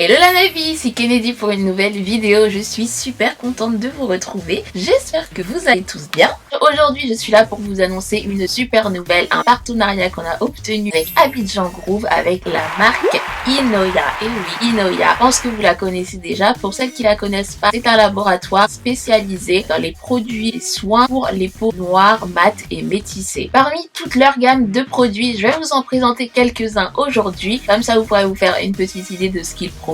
Hello la Navy, c'est Kennedy pour une nouvelle vidéo. Je suis super contente de vous retrouver. J'espère que vous allez tous bien. Aujourd'hui, je suis là pour vous annoncer une super nouvelle, un partenariat qu'on a obtenu avec Abidjan Groove avec la marque Inoya. Et oui, Inoya, je pense que vous la connaissez déjà. Pour celles qui la connaissent pas, c'est un laboratoire spécialisé dans les produits et soins pour les peaux noires, mates et métissées. Parmi toute leur gamme de produits, je vais vous en présenter quelques-uns aujourd'hui. Comme ça, vous pourrez vous faire une petite idée de ce qu'ils proposent.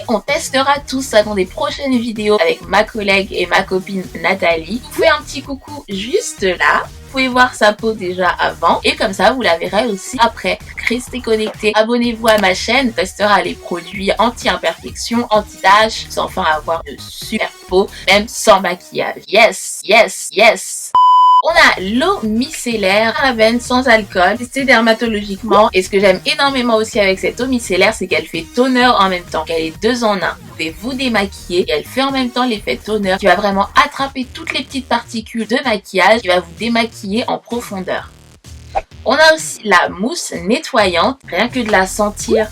On testera tout ça dans des prochaines vidéos avec ma collègue et ma copine Nathalie. Vous pouvez un petit coucou juste là. Vous pouvez voir sa peau déjà avant et comme ça vous la verrez aussi après. Restez connectés, abonnez-vous à ma chaîne, on testera les produits anti-imperfection, anti-taches, sans enfin avoir de super peau, même sans maquillage. Yes, yes, yes! On a l'eau micellaire parabène sans alcool, testée dermatologiquement. Et ce que j'aime énormément aussi avec cette eau micellaire, c'est qu'elle fait toner en même temps, qu'elle est 2 en 1. Vous pouvez vous démaquiller et elle fait en même temps l'effet toner qui va vraiment attraper toutes les petites particules de maquillage qui va vous démaquiller en profondeur. On a aussi la mousse nettoyante, rien que de la sentir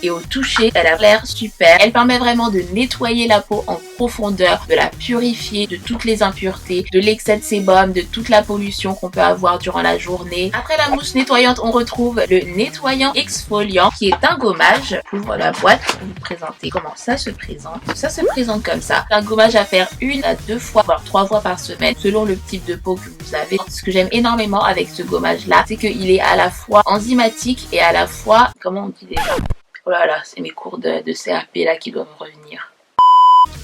et au toucher, elle a l'air super. Elle permet vraiment de nettoyer la peau en profondeur, de la purifier de toutes les impuretés, de l'excès de sébum, de toute la pollution qu'on peut avoir durant la journée. Après la mousse nettoyante, on retrouve le nettoyant exfoliant qui est un gommage. J'ouvre la boîte pour vous présenter comment ça se présente. Ça se présente comme ça. C'est un gommage à faire 1 à 2 fois, voire 3 fois par semaine, selon le type de peau que vous avez. Ce que j'aime énormément avec ce gommage-là, c'est qu'il est à la fois enzymatique et à la fois, comment on dit déjà ? Oh là là, c'est mes cours de CAP là qui doivent revenir.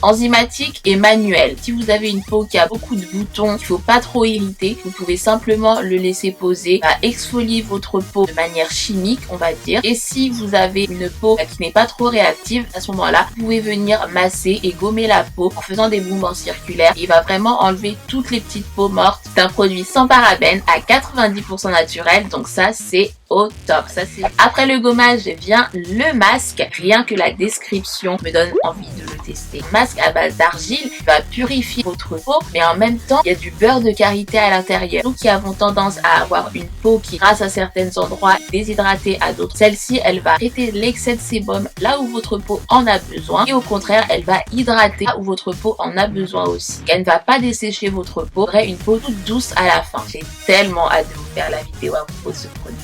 Enzymatique et manuel. Si vous avez une peau qui a beaucoup de boutons, il ne faut pas trop irriter, vous pouvez simplement le laisser poser, exfolier votre peau de manière chimique, on va dire. Et si vous avez une peau qui n'est pas trop réactive, à ce moment-là, vous pouvez venir masser et gommer la peau en faisant des mouvements circulaires. Il va vraiment enlever toutes les petites peaux mortes. C'est un produit sans parabènes à 90% naturel, donc ça c'est au top. Ça c'est. Après le gommage vient le masque. Rien que la description me donne envie de le tester. Masque à base d'argile va purifier votre peau, mais en même temps il y a du beurre de karité à l'intérieur. Nous qui avons tendance à avoir une peau qui, grâce à certains endroits, déshydratée à d'autres, celle-ci elle va arrêter l'excès de sébum là où votre peau en a besoin et au contraire elle va hydrater là où votre peau en a besoin aussi. Elle ne va pas dessécher votre peau, vous aurez une peau toute douce à la fin. J'ai tellement hâte de vous faire la vidéo à propos de ce produit.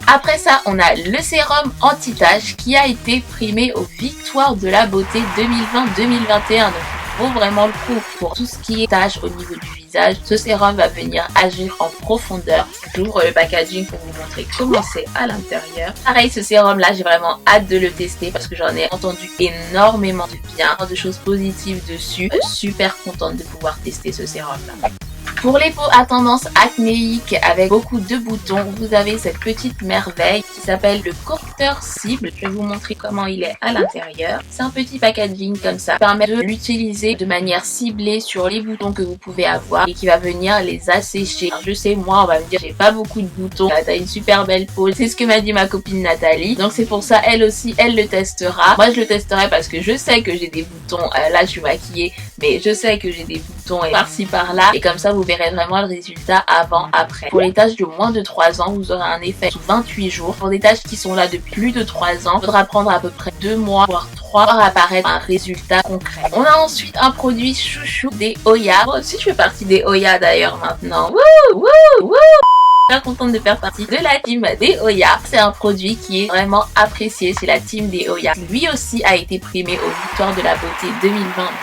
Après ça, on a le sérum anti-taches qui a été primé aux Victoires de la beauté 2020-2021. Donc il vaut vraiment le coup pour tout ce qui est taches au niveau du visage. Ce sérum va venir agir en profondeur. J'ouvre le packaging pour vous montrer comment c'est à l'intérieur. Pareil, ce sérum là, j'ai vraiment hâte de le tester parce que j'en ai entendu énormément de bien, de choses positives dessus. Super contente de pouvoir tester ce sérum là. Pour les peaux à tendance acnéique avec beaucoup de boutons, vous avez cette petite merveille qui s'appelle le correcteur cible. Je vais vous montrer comment il est à l'intérieur. C'est un petit packaging comme ça, qui permet de l'utiliser de manière ciblée sur les boutons que vous pouvez avoir et qui va venir les assécher. Alors, je sais, moi, on va me dire, j'ai pas beaucoup de boutons, t'as une super belle peau. C'est ce que m'a dit ma copine Nathalie. Donc c'est pour ça, elle aussi, elle le testera. Moi, je le testerai parce que je sais que j'ai des boutons. Là, je suis maquillée, mais je sais que j'ai des boutons par-ci par-là. Et comme ça, vous verrez vraiment le résultat avant-après. Pour les taches de moins de 3 ans, vous aurez un effet sous 28 jours. Pour des taches qui sont là depuis plus de 3 ans, il faudra prendre à peu près 2 mois, voire 3 pour apparaître un résultat concret. On a ensuite un produit chouchou des Oya. Moi aussi, je fais partie des Oya d'ailleurs maintenant. Wouh, wouh, wouh! Très contente de faire partie de la team des Oya. C'est un produit qui est vraiment apprécié chez la team des Oya. Lui aussi a été primé aux Victoires de la beauté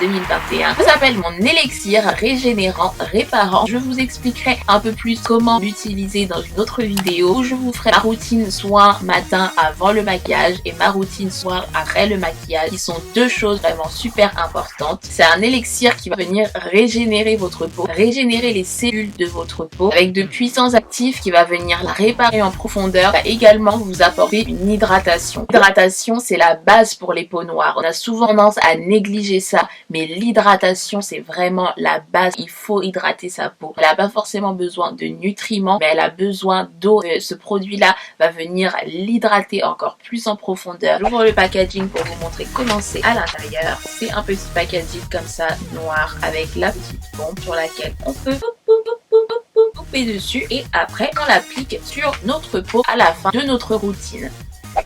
2020-2021. Ça s'appelle mon élixir régénérant, réparant. Je vous expliquerai un peu plus comment l'utiliser dans une autre vidéo où je vous ferai ma routine soin matin avant le maquillage et ma routine soir après le maquillage qui sont 2 choses vraiment super importantes. C'est un élixir qui va venir régénérer votre peau, régénérer les cellules de votre peau avec de puissants actifs qui va venir la réparer en profondeur, va également vous apporter une hydratation. L'hydratation, c'est la base pour les peaux noires. On a souvent tendance à négliger ça, mais l'hydratation, c'est vraiment la base. Il faut hydrater sa peau. Elle n'a pas forcément besoin de nutriments, mais elle a besoin d'eau. Ce produit-là va venir l'hydrater encore plus en profondeur. J'ouvre le packaging pour vous montrer comment c'est à l'intérieur. C'est un petit packaging comme ça, noir, avec la petite pompe sur laquelle on peut couper dessus et après on l'applique sur notre peau à la fin de notre routine.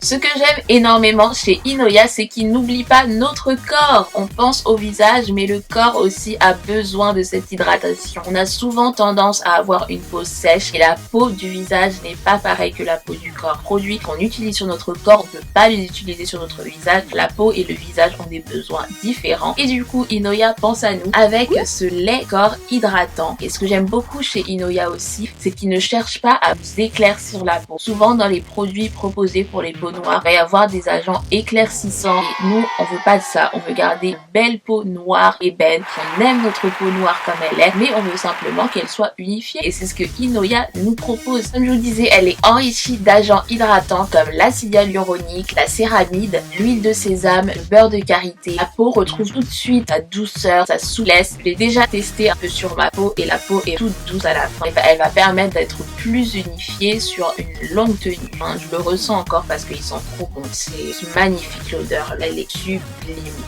Ce que j'aime énormément chez Inoya, c'est qu'il n'oublie pas notre corps. On pense au visage, mais le corps aussi a besoin de cette hydratation. On a souvent tendance à avoir une peau sèche et la peau du visage n'est pas pareille que la peau du corps. Produits qu'on utilise sur notre corps, on ne peut pas les utiliser sur notre visage. La peau et le visage ont des besoins différents. Et du coup, Inoya pense à nous avec ce lait corps hydratant. Et ce que j'aime beaucoup chez Inoya aussi, c'est qu'il ne cherche pas à vous éclaircir la peau. Souvent dans les produits proposés pour les peaux noires, il va y avoir des agents éclaircissants. Et nous, on veut pas de ça. On veut garder une belle peau noire et belle. On aime notre peau noire comme elle est, mais on veut simplement qu'elle soit unifiée. Et c'est ce que Inoya nous propose. Comme je vous disais, elle est enrichie d'agents hydratants comme l'acide hyaluronique, la céramide, l'huile de sésame, le beurre de karité. La peau retrouve tout de suite sa douceur, sa souplesse. Je l'ai déjà testé un peu sur ma peau et la peau est toute douce à la fin. Elle va permettre d'être plus unifiée sur une longue tenue. Je le ressens encore parce qu'ils sont trop bons. C'est magnifique l'odeur, là elle est sublime.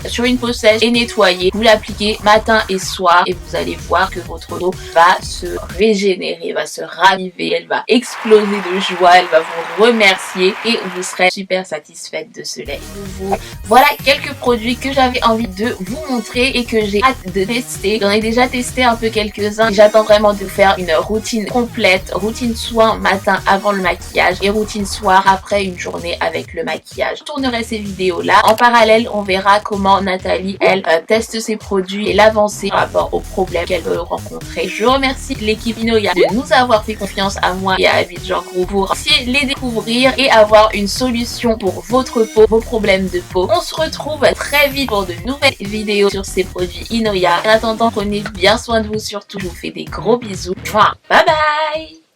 Sur une peau sèche et nettoyée, vous l'appliquez matin et soir et vous allez voir que votre peau va se régénérer, va se raviver, elle va exploser de joie, elle va vous remercier et vous serez super satisfaite de ce lait nouveau. Voilà quelques produits que j'avais envie de vous montrer et que j'ai hâte de tester. J'en ai déjà testé un peu quelques-uns. J'attends vraiment de faire une routine complète, routine soin matin avant le maquillage et routine soir après une journée avec le maquillage. Je tournerai ces vidéos là. En parallèle, on verra comment Nathalie, elle, teste ses produits et l'avancée par rapport aux problèmes qu'elle veut rencontrer. Je remercie l'équipe Inoya de nous avoir fait confiance à moi et à Abidjan Group pour essayer de les découvrir et avoir une solution pour votre peau, vos problèmes de peau. On se retrouve très vite pour de nouvelles vidéos sur ces produits Inoya. En attendant, prenez bien soin de vous surtout. Je vous fais des gros bisous. Bye bye!